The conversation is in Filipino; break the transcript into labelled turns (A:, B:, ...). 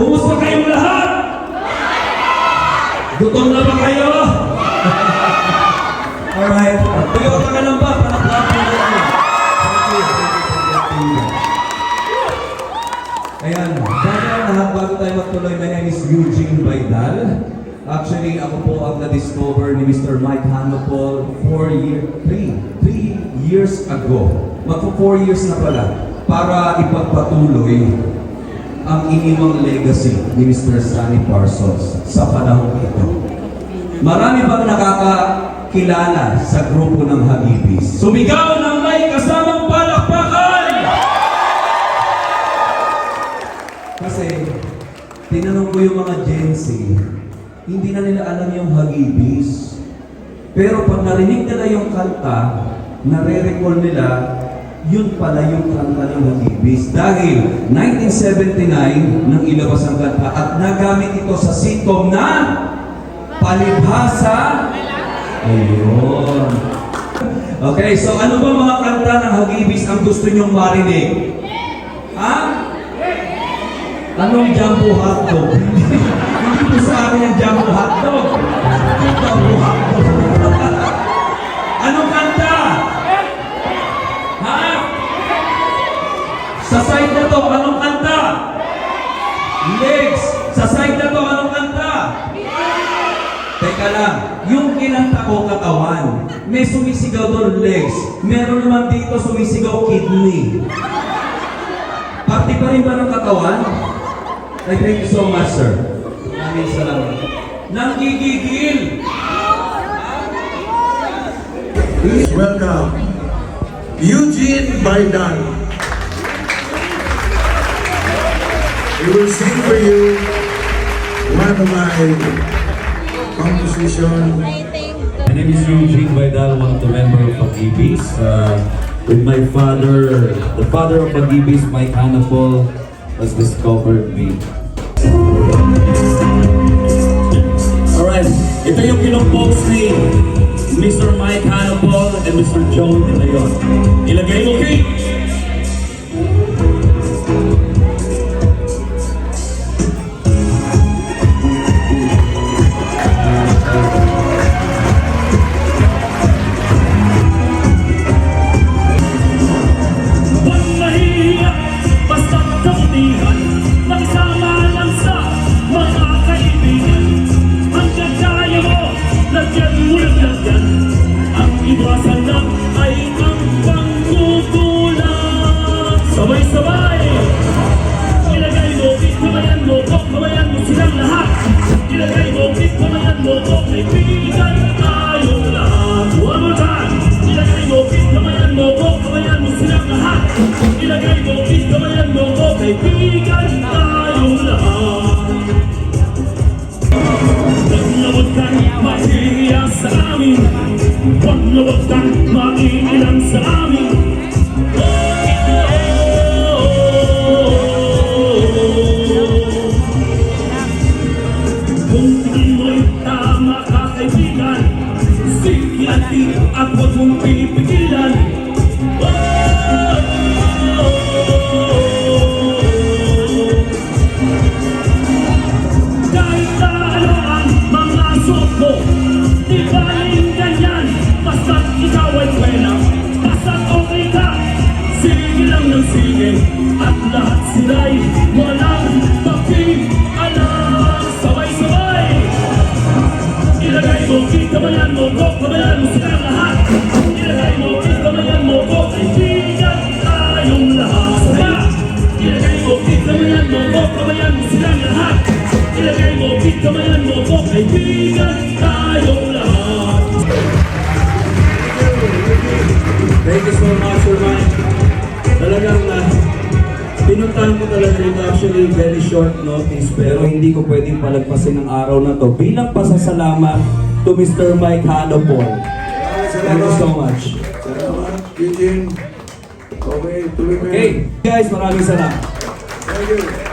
A: Kumusta kayong lahat? Gutom na ba kayo? Alright. Toyota ka lang ba? Palakpak mo natin. Ayan. Bago tayo magtuloy, my name is Eugene Baydal. Actually, ako po ang na-discover ni Mr. Mike Hanopol 3 years ago. Magpo 4 years na pala para ipagpatuloy ang iniwang legacy ni Mr. Sunny Parsons sa panahon ito. Marami bang nakakakilala sa grupo ng Hagibis? Sumigaw ng may kasamang palakpakan! Kasi, tinanong ko yung mga Gen Z, hindi na nila alam yung Hagibis. Pero pag narinig nila yung kanta, nare-recall nila yun pala yung kanta ng Hagibis. Dahil 1979 nang ilabas ang kanta at nagamit ito sa sitcom na Palibhasa. Ayun. Okay, so ano ba mga kanta ng Hagibis ang gusto nyong marinig? Ha? Anong Jumbo Hotdog? Hindi po sa akin ang Jumbo Hotdog. Jumbo Hotdog. Anong kanta? Ha? Sa side na to, anong kanta? Legs. Sa side na to, anong kanta? Teka lang, yung kinanta ko katawan, may sumisigaw doon legs. Meron naman dito sumisigaw kidney. Party pa rin ba ng katawan? Ay, thank you so much, sir. Maraming salamat. Nanggigigil!
B: Please welcome Eugene Baydal. We will sing for you one of my compositions.
C: My name is Eugene Baydal, one of the members of Hagibis. With my father, the father of Hagibis, Mike Hanopol, has discovered me. Alright, ito yung kinumpos ni Mr. Mike Hanopol and Mr. Joe De Leon. Ilagay mo, Kate!
D: Iwasan lang ay ang pangkukulang. Sabay-sabay ilagay mo, ikamayan mo, kamayan mo silang lahat. Ilagay mo, ikamayan mo, kaibigan tayong lahat. One more time. Ilagay mo, ikamayan mo, kamayan mo silang lahat. Ilagay mo, ikamayan mo, kaibigan tayong lahat. Huwag kang mahihiya sa amin. Huwag kang maiilang sa amin. Kung tingin mo'y tama ka, kaibigan, anti at huwag mong pinipigilan. Kahit na ano ang mga suot mo, di baling ganyan. Basta't ikaw ay buena, basta't okay ka. Sige lang ng sige, at lahat sila'y walang pakialam. Sabay-sabay, ilagay mo, kikamayan mo, kamayan mo silang lahat. Ilagay mo, kikamayan mo, kaibigan tayong lahat. Ilagay mo, kikamayan mo, kamayan mo silang lahat. Ilagay mo, kikamayan mo, kaibigan tayong lahat.
E: Thank you so much, Sir Mike. Talagang pinuntahan ko talaga ito, actually very short notice, pero hindi ko pwedeng palagpasin ang araw na to bilang pasasalamat to Mr. Mike Hanopol. Thank you so much.
B: Salamat, Eugene. Okay, tuloy mo yan.
E: Okay, guys, maraming salamat.
B: Thank you.